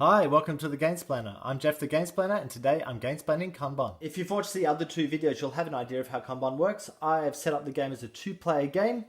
Hi, welcome to the Gamesplainer. I'm Jeff the Gamesplainer and today I'm Gamesplaining Kanban. If you've watched the other two videos, you'll have an idea of how Kanban works. I have set up the game as a two-player game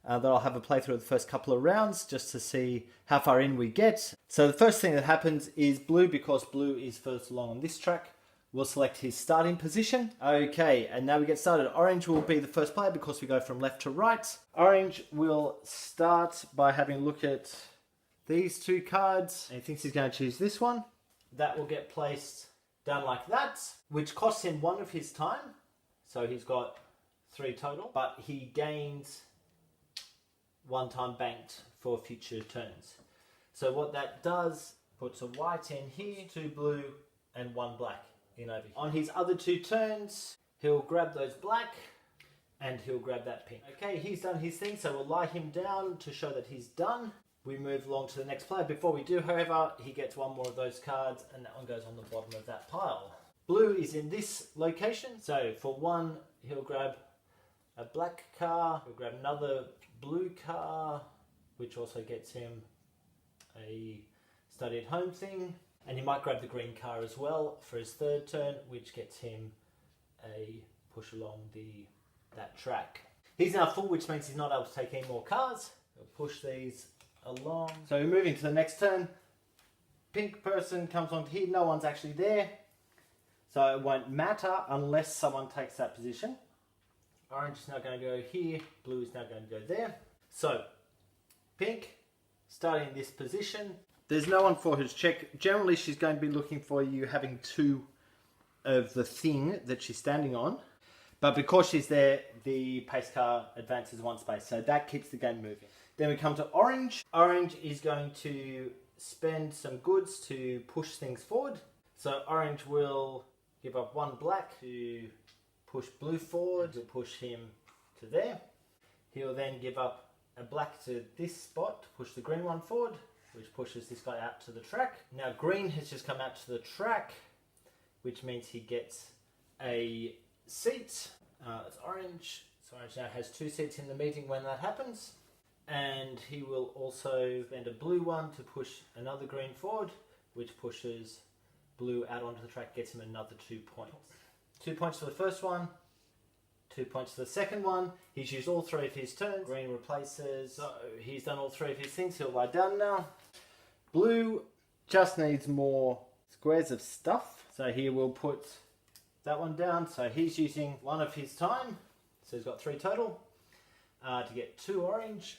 that I'll have a playthrough of the first couple of rounds just to see how far in we get. So the first thing that happens is blue, because blue is first along on this track, will select his starting position. Okay, and now we get started. Orange will be the first player because we go from left to right. Orange will start by having a look at these two cards, and he thinks he's going to choose this one. That will get placed down like that, which costs him 1 of his time. So he's got 3 total, but he gains 1 time banked for future turns. So what that does, puts a white in here, 2 blue and 1 black in over here. On his other 2 turns, he'll grab those black and he'll grab that pink. Okay, he's done his thing, so we'll lie him down to show that he's done. We move along to the next player. Before we do, however, he gets 1 more of those cards and that one goes on the bottom of that pile. Blue is in this location, so for 1 he'll grab a black car, he'll grab another blue car, which also gets him a study at home thing, and he might grab the green car as well for his 3rd turn, which gets him a push along that track. He's now full, which means he's not able to take any more cars. He'll push these along. So moving to the next turn, pink person comes onto here, no one's actually there, so it won't matter unless someone takes that position. Orange is now going to go here, blue is now going to go there. So pink starting in this position, there's no one for his check. Generally she's going to be looking for you having 2 of the thing that she's standing on, but because she's there, the pace car advances 1 space, so that keeps the game moving. Then we come to orange. Orange is going to spend some goods to push things forward. So orange will give up 1 black to push blue forward, to push him to there. He'll then give up a black to this spot to push the green one forward, which pushes this guy out to the track. Now green has just come out to the track, which means he gets a seat. It's orange. So orange now has 2 seats in the meeting when that happens. And he will also spend a blue one to push another green forward, which pushes blue out onto the track, gets him another 2 points. 2 points for the first one, 2 points for the second one. He's used all 3 of his turns. Green replaces, so he's done all 3 of his things. He'll lie down now. Blue just needs more squares of stuff, so he will put that one down. So he's using 1 of his time, so he's got 3 total, to get 2 orange,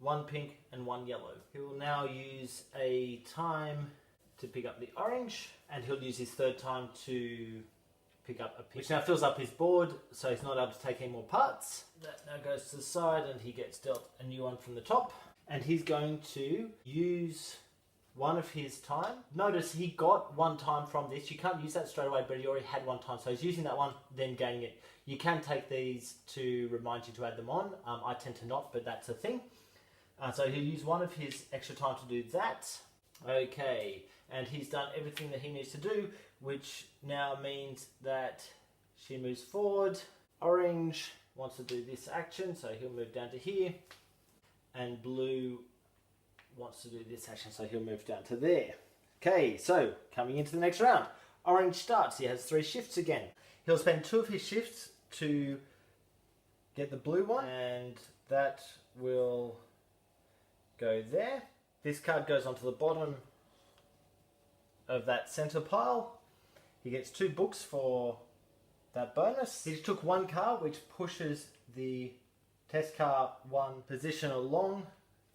1 pink and 1 yellow. He will now use a time to pick up the orange, and he'll use his 3rd time to pick up a pink, which now fills up his board, so he's not able to take any more parts. That now goes to the side and he gets dealt a new one from the top, and he's going to use 1 of his time. Notice he got 1 time from this. You can't use that straight away, but he already had 1 time, so he's using that one, then gaining it. You can take these to remind you to add them on. I tend to not, but that's a thing. So he'll use 1 of his extra time to do that. Okay, and he's done everything that he needs to do, which now means that she moves forward. Orange wants to do this action, so he'll move down to here. And blue wants to do this action, so he'll move down to there. Okay, so coming into the next round. Orange starts, he has 3 shifts again. He'll spend 2 of his shifts to get the blue one, and that will go there. This card goes onto the bottom of that center pile. He gets 2 books for that bonus. He took 1 card, which pushes the test car 1 position along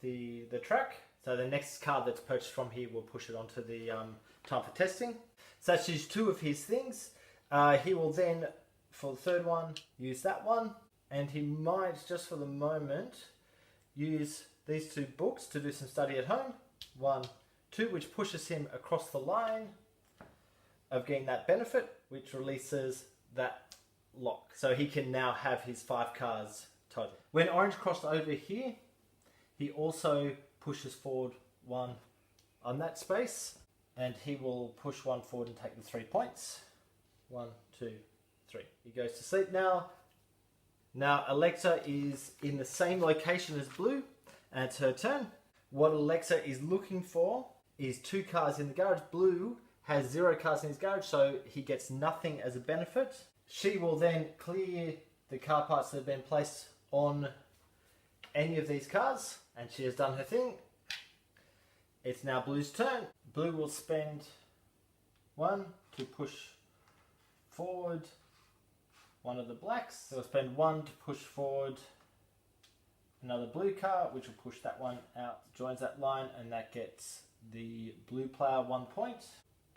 the track. So the next card that's purchased from here will push it onto the time for testing. So that's just 2 of his things. He will then, for the 3rd one, use that one. And he might, just for the moment, use these 2 books to do some study at home. 1, 2, which pushes him across the line of getting that benefit, which releases that lock. So he can now have his 5 cards total. When orange crossed over here, he also pushes forward 1 on that space, and he will push 1 forward and take the 3 points. 1, 2, 3. He goes to sleep now. Now Alexa is in the same location as blue, and it's her turn. What Alexa is looking for is 2 cars in the garage. Blue has 0 cars in his garage, so he gets nothing as a benefit. She will then clear the car parts that have been placed on any of these cars, and she has done her thing. It's now Blue's turn. Blue will spend 1 to push forward one of the blacks. He'll spend 1 to push forward another blue car, which will push that one out, joins that line, and that gets the blue player 1 point.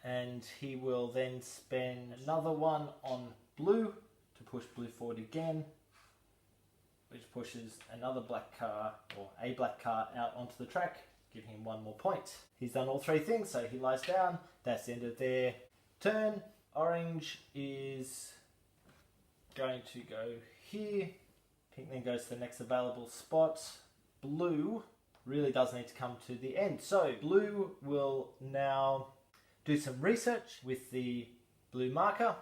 And he will then spend another 1 on blue to push blue forward again, which pushes another black car, or a black car, out onto the track, giving him 1 more point. He's done all 3 things, so he lies down. That's the end of their turn. Orange is going to go here. Pink then goes to the next available spot. Blue really does need to come to the end. So blue will now do some research with the blue marker,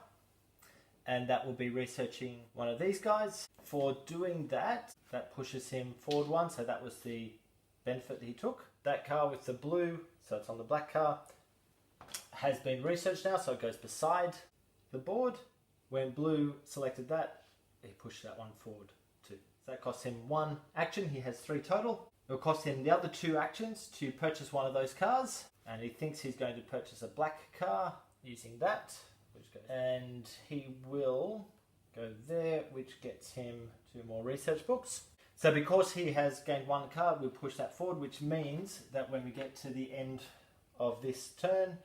and that will be researching one of these guys. For doing that, that pushes him forward 1, so that was the benefit that he took. That car with the blue, so it's on the black car, has been researched now, so it goes beside the board. When blue selected that, he pushed that one forward too. So that costs him 1 action. He has 3 total. It will cost him the other 2 actions to purchase one of those cars, and he thinks he's going to purchase a black car using that, and he will go there, which gets him 2 more research books. So because he has gained 1 card, we'll push that forward, which means that when we get to the end of this turn,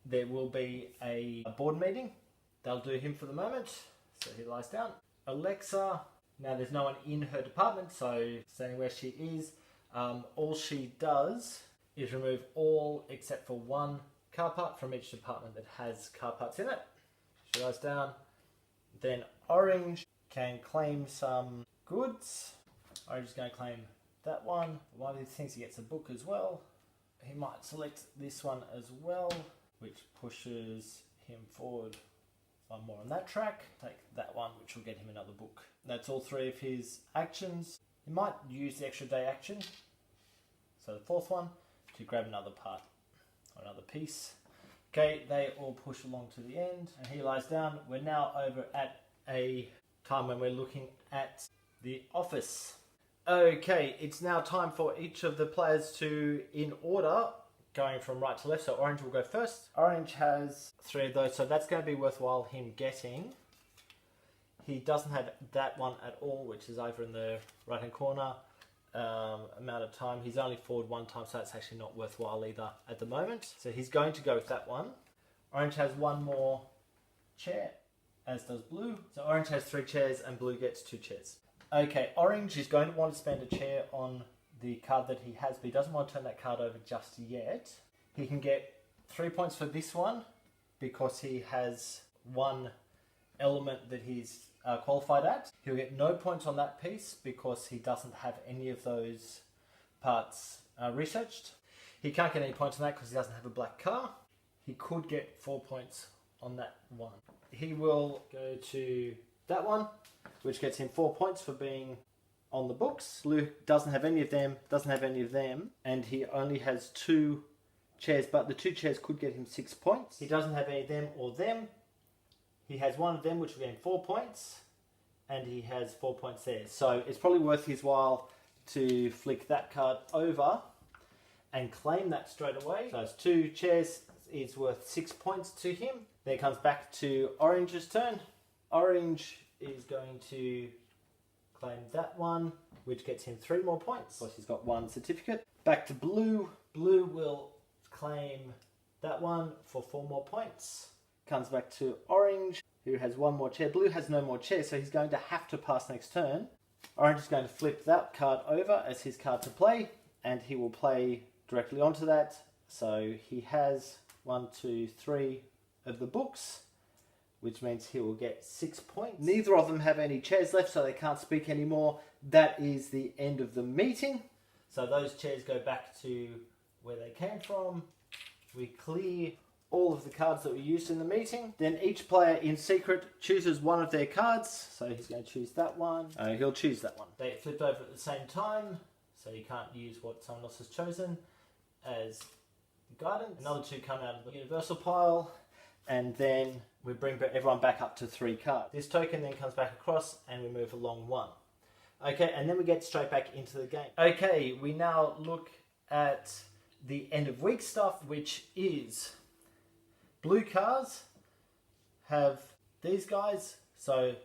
there will be a board meeting. They'll do him for the moment, so he lies down. Alexa, now there's no one in her department, so standing where she is, all she does is remove all except for 1 car part from each department that has car parts in it. She lies down. Then Orange can claim some goods. Orange is going to claim that one. One of these things, he gets a book as well. He might select this one as well, which pushes him forward 1 more on that track. Take that one, which will get him another book. That's all 3 of his actions. He might use the extra day action, so the 4th one, to grab another part or another piece. Okay, they all push along to the end, and he lies down. We're now over at a time when we're looking at the office. Okay, it's now time for each of the players to, in order, going from right to left, so Orange will go first. Orange has 3 of those, so that's going to be worthwhile him getting. He doesn't have that one at all, which is over in the right hand corner. Amount of time, he's only forward 1 time, so that's actually not worthwhile either at the moment. So he's going to go with that one. Orange has 1 more chair, as does Blue. So Orange has 3 chairs and Blue gets 2 chairs. Okay, Orange is going to want to spend a chair on the card that he has, but he doesn't want to turn that card over just yet. He can get 3 points for this one because he has 1 element that he's qualified at. He'll get no points on that piece because he doesn't have any of those parts researched. He can't get any points on that because he doesn't have a black car. He could get 4 points on that one. He will go to that one, which gets him 4 points for being on the books. Blue doesn't have any of them, and he only has 2 chairs, but the 2 chairs could get him 6 points. He doesn't have any of them or them. He has 1 of them, which will get him 4 points, and he has 4 points there. So it's probably worth his while to flick that card over and claim that straight away. So it's 2 chairs is worth 6 points to him. Then it comes back to Orange's turn. Orange is going to claim that one, which gets him 3 more points. Of course, he's got 1 certificate. Back to Blue. Blue will claim that one for 4 more points. Comes back to Orange, who has 1 more chair. Blue has no more chairs, so he's going to have to pass next turn. Orange is going to flip that card over as his card to play, and he will play directly onto that. So he has 1, 2, 3 of the books, which means he will get 6 points. Neither of them have any chairs left, so they can't speak anymore. That is the end of the meeting. So those chairs go back to where they came from. We clear all of the cards that were used in the meeting. Then each player in secret chooses one of their cards. So he's going to choose that one. He'll choose that one. They flip over at the same time, so you can't use what someone else has chosen as guidance. Another 2 come out of the universal pile. And then we bring everyone back up to 3 cards. This token then comes back across and we move along 1. Okay, and then we get straight back into the game. Okay, we now look at the end of week stuff, which is blue cards have these guys. So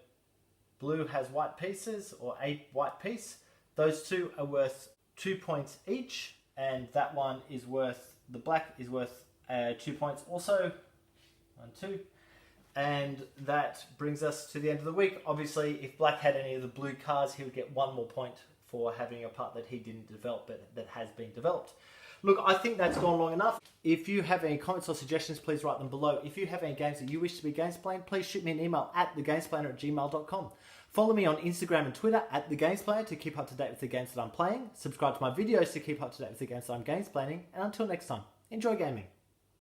blue has white pieces, or 8 white piece. Those 2 are worth 2 points each, and that one is worth, the black is worth 2 points also. 1, 2. And that brings us to the end of the week. Obviously, if black had any of the blue cards, he would get 1 more point for having a part that he didn't develop, but that has been developed. Look, I think that's gone long enough. If you have any comments or suggestions, please write them below. If you have any games that you wish to be Gamesplayed, please shoot me an email at thegamesplainer@gmail.com. Follow me on Instagram and Twitter at thegamesplayer to keep up to date with the games that I'm playing. Subscribe to my videos to keep up to date with the games that I'm gamesplaying. And until next time, enjoy gaming.